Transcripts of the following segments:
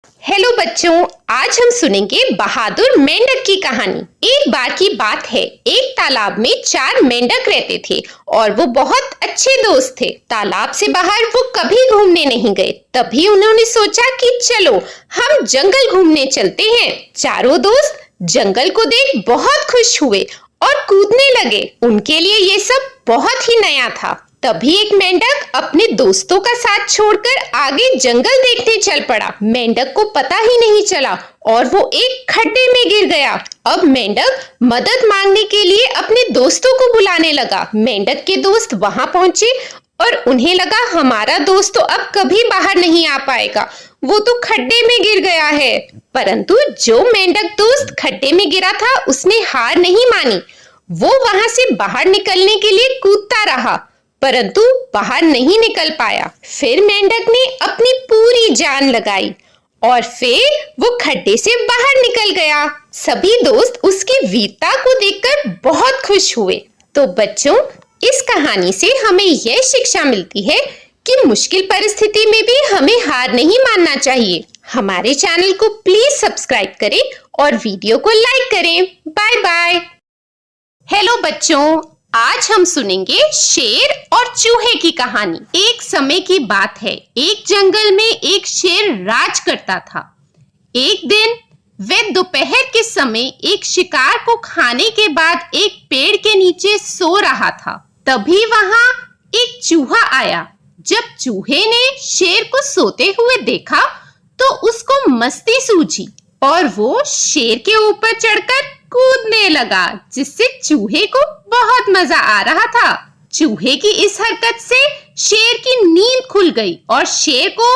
Hello बच्चों, आज हम सुनेंगे बहादुर मेंढक की कहानी। एक बार की बात है, एक तालाब में 4 मेंढक रहते थे और वो बहुत अच्छे दोस्त थे। तालाब से बाहर वो कभी घूमने नहीं गए। तभी उन्होंने सोचा कि चलो हम जंगल घूमने चलते हैं। चारों दोस्त जंगल को देख बहुत खुश हुए और कूदने लगे। उनके लिए ये सब बहुत ही नया था। तभी एक मेंढक अपने दोस्तों का साथ छोड़कर आगे जंगल देखने चल पड़ा। मेंढक को पता ही नहीं चला और वो एक खड्डे में गिर गया। अब मेंढक मदद मांगने के लिए अपने दोस्तों को बुलाने लगा। मेंढक के दोस्त वहां पहुंचे और उन्हें लगा हमारा दोस्त तो अब कभी बाहर नहीं आ पाएगा, वो तो खड्डे में गिर गया है। परंतु जो मेंढक दोस्त खड्डे में गिरा था उसने हार नहीं मानी। वो वहां से बाहर निकलने के लिए कूदता रहा परंतु बाहर नहीं निकल पाया। फिर मेंढक ने अपनी पूरी जान लगाई और फिर वो खड्डे से बाहर निकल गया। सभी दोस्त उसकी वीरता को देखकर बहुत खुश हुए। तो बच्चों, इस कहानी से हमें यह शिक्षा मिलती है कि मुश्किल परिस्थिति में भी हमें हार नहीं मानना चाहिए। हमारे चैनल को प्लीज सब्सक्राइब करें और वीडियो को लाइक करें। Bye bye. हेलो बच्चों, आज हम सुनेंगे शेर और चूहे की कहानी। एक समय की बात है, एक जंगल में एक शेर राज करता था। एक दिन वह दोपहर के समय एक शिकार को खाने के बाद एक पेड़ के नीचे सो रहा था। तभी वहां एक चूहा आया। जब चूहे ने शेर को सोते हुए देखा तो उसको मस्ती सूझी और वो शेर के ऊपर चढ़कर कूदने लगा, जिससे चूहे को बहुत मजा आ रहा था। चूहे की इस हरकत से शेर की नींद खुल गई और शेर को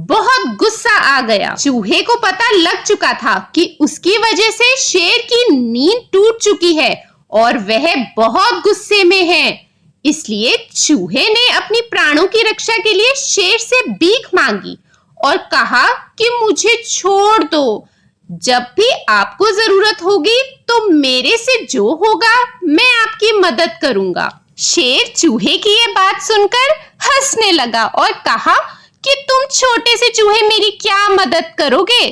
बहुत गुस्सा आ गया। चूहे को पता लग चुका था कि उसकी वजह से शेर की नींद टूट चुकी है और वह बहुत गुस्से में है। इसलिए चूहे ने अपनी प्राणों की रक्षा के लिए शेर से भीख मांगी और कहा कि मुझे छोड़ दो। जब भी आपको जरूरत होगी तो मेरे से जो होगा मैं आपकी मदद करूंगा। शेर चूहे की ये बात सुनकर हंसने लगा और कहा कि तुम छोटे से चूहे मेरी क्या मदद करोगे।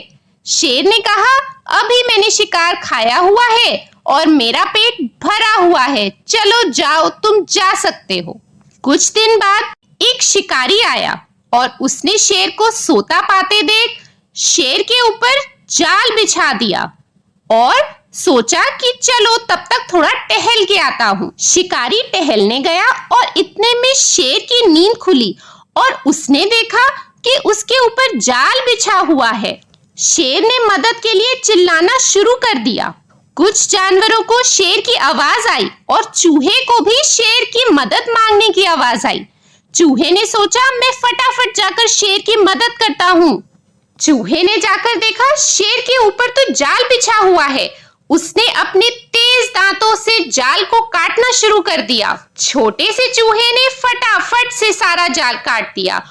शेर ने कहा, अभी मैंने शिकार खाया हुआ है और मेरा पेट भरा हुआ है, चलो जाओ, तुम जा सकते हो। कुछ दिन बाद एक शिकारी आया और उसने शेर को सोता पाते देख शेर के ऊपर जाल बिछा दिया और सोचा कि चलो तब तक थोड़ा टहल के आता हूँ। शिकारी टहलने गया और इतने में शेर की नींद खुली और उसने देखा कि उसके ऊपर जाल बिछा हुआ है। शेर ने मदद के लिए चिल्लाना शुरू कर दिया। कुछ जानवरों को शेर की आवाज आई और चूहे को भी शेर की मदद मांगने की आवाज आई। चूहे ने सोचा मैं फटाफट जाकर शेर की मदद करता हूँ। चूहे ने जाकर देखा शेर के ऊपर तो जाल बिछा हुआ है। उसने अपने तेज दांतों से जाल को काटना शुरू कर दिया। छोटे से चूहे ने फटाफट से सारा जाल काट दिया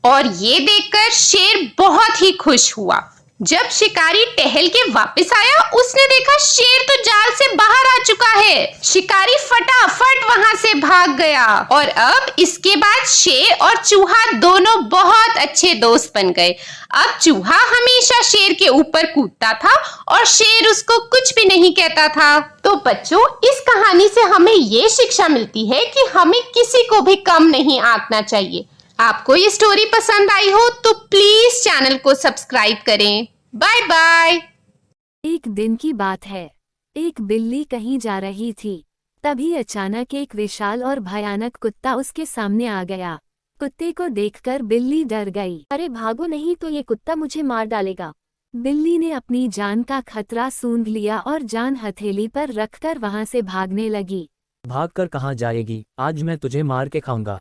और ये देखकर शेर बहुत ही खुश हुआ। जब शिकारी टहल के वापस आया उसने देखा शेर तो जाल से बाहर आ चुका है। शिकारी फटाफट वहां से भाग गया और अब इसके बाद शेर और चूहा दोनों बहुत अच्छे दोस्त बन गए। अब चूहा हमेशा शेर के ऊपर कूदता था और शेर उसको कुछ भी नहीं कहता था। तो बच्चों, इस कहानी से हमें ये शिक्षा मिलती है कि हमें किसी को भी कम नहीं आंकना चाहिए। आपको ये स्टोरी पसंद आई हो तो प्लीज चैनल को सब्सक्राइब करें। Bye bye. एक दिन की बात है, एक बिल्ली कहीं जा रही थी। तभी अचानक एक विशाल और भयानक कुत्ता उसके सामने आ गया। कुत्ते को देखकर बिल्ली डर गई। अरे भागो, नहीं तो ये कुत्ता मुझे मार डालेगा। बिल्ली ने अपनी जान का खतरा सूंघ लिया और जान हथेली पर रखकर वहां से भागने लगी। भागकर कहाँ जाएगी, आज मैं तुझे मार के खाऊंगा।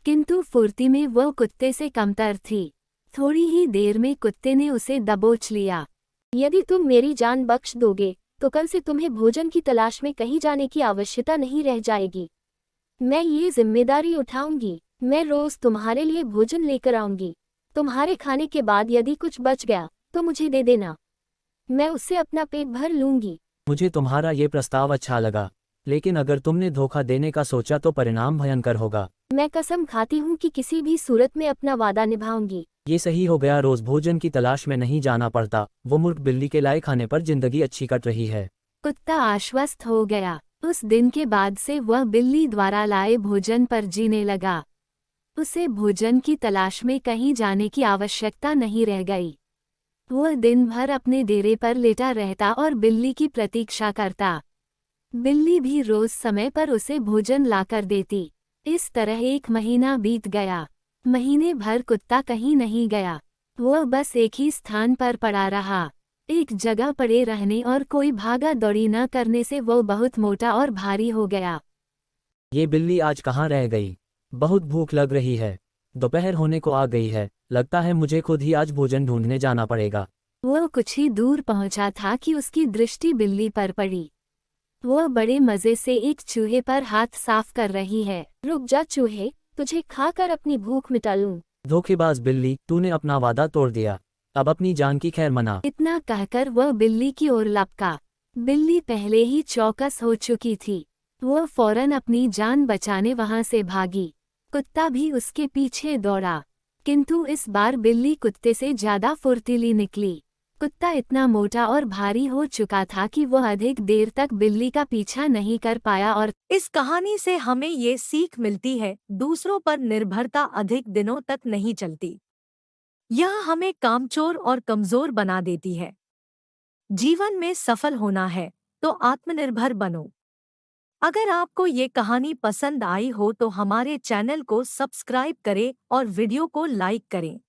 किंतु फुर्ती में वो कुत्ते से कमतर थी। थोड़ी ही देर में कुत्ते ने उसे दबोच लिया। यदि तुम मेरी जान बख्श दोगे तो कल से तुम्हें भोजन की तलाश में कहीं जाने की आवश्यकता नहीं रह जाएगी। मैं ये जिम्मेदारी उठाऊंगी। मैं रोज तुम्हारे लिए भोजन लेकर आऊंगी। तुम्हारे खाने के बाद यदि कुछ बच गया तो मुझे दे देना, मैं उससे अपना पेट भर लूंगी। मुझे तुम्हारा ये प्रस्ताव अच्छा लगा, लेकिन अगर तुमने धोखा देने का सोचा तो परिणाम भयंकर होगा। मैं कसम खाती हूँ कि किसी भी सूरत में अपना वादा निभाऊंगी। ये सही हो गया, रोज भोजन की तलाश में नहीं जाना पड़ता। वो मूर्ख बिल्ली के लाए खाने पर जिंदगी अच्छी कट रही है। कुत्ता आश्वस्त हो गया। उस दिन के बाद से वह बिल्ली द्वारा लाए भोजन पर जीने लगा। उसे भोजन की तलाश में कहीं जाने की आवश्यकता नहीं रह गई। वह दिन भर अपने डेरे पर लेटा रहता और बिल्ली की प्रतीक्षा करता। बिल्ली भी रोज समय पर उसे भोजन लाकर देती। इस तरह 1 महीना बीत गया। महीने भर कुत्ता कहीं नहीं गया। वह बस एक ही स्थान पर पड़ा रहा। एक जगह पड़े रहने और कोई भागा दौड़ी न करने से वह बहुत मोटा और भारी हो गया। ये बिल्ली आज कहाँ रह गई? बहुत भूख लग रही है। दोपहर होने को आ गई है। लगता है मुझे खुद ही आज भोजन ढूंढने जाना पड़ेगा। वह कुछ ही दूर पहुंचा था कि उसकी दृष्टि बिल्ली पर पड़ी। वह बड़े मजे से एक चूहे पर हाथ साफ कर रही है। रुक जा चूहे, तुझे खाकर अपनी भूख मिटा लूं। धोखेबाज बिल्ली, तूने अपना वादा तोड़ दिया। अब अपनी जान की खैर मना। इतना कहकर वह बिल्ली की ओर लपका। बिल्ली पहले ही चौकस हो चुकी थी। वह फौरन अपनी जान बचाने वहां से भागी। कुत्ता भी उसके पीछे दौड़ा, किंतु इस बार बिल्ली कुत्ते से ज्यादा फुर्तीली निकली। कुत्ता इतना मोटा और भारी हो चुका था कि वह अधिक देर तक बिल्ली का पीछा नहीं कर पाया और इस कहानी से हमें ये सीख मिलती है, दूसरों पर निर्भरता अधिक दिनों तक नहीं चलती। यह हमें कामचोर और कमजोर बना देती है। जीवन में सफल होना है तो आत्मनिर्भर बनो। अगर आपको ये कहानी पसंद आई हो तो हमारे चैनल को सब्सक्राइब करें और वीडियो को लाइक करें।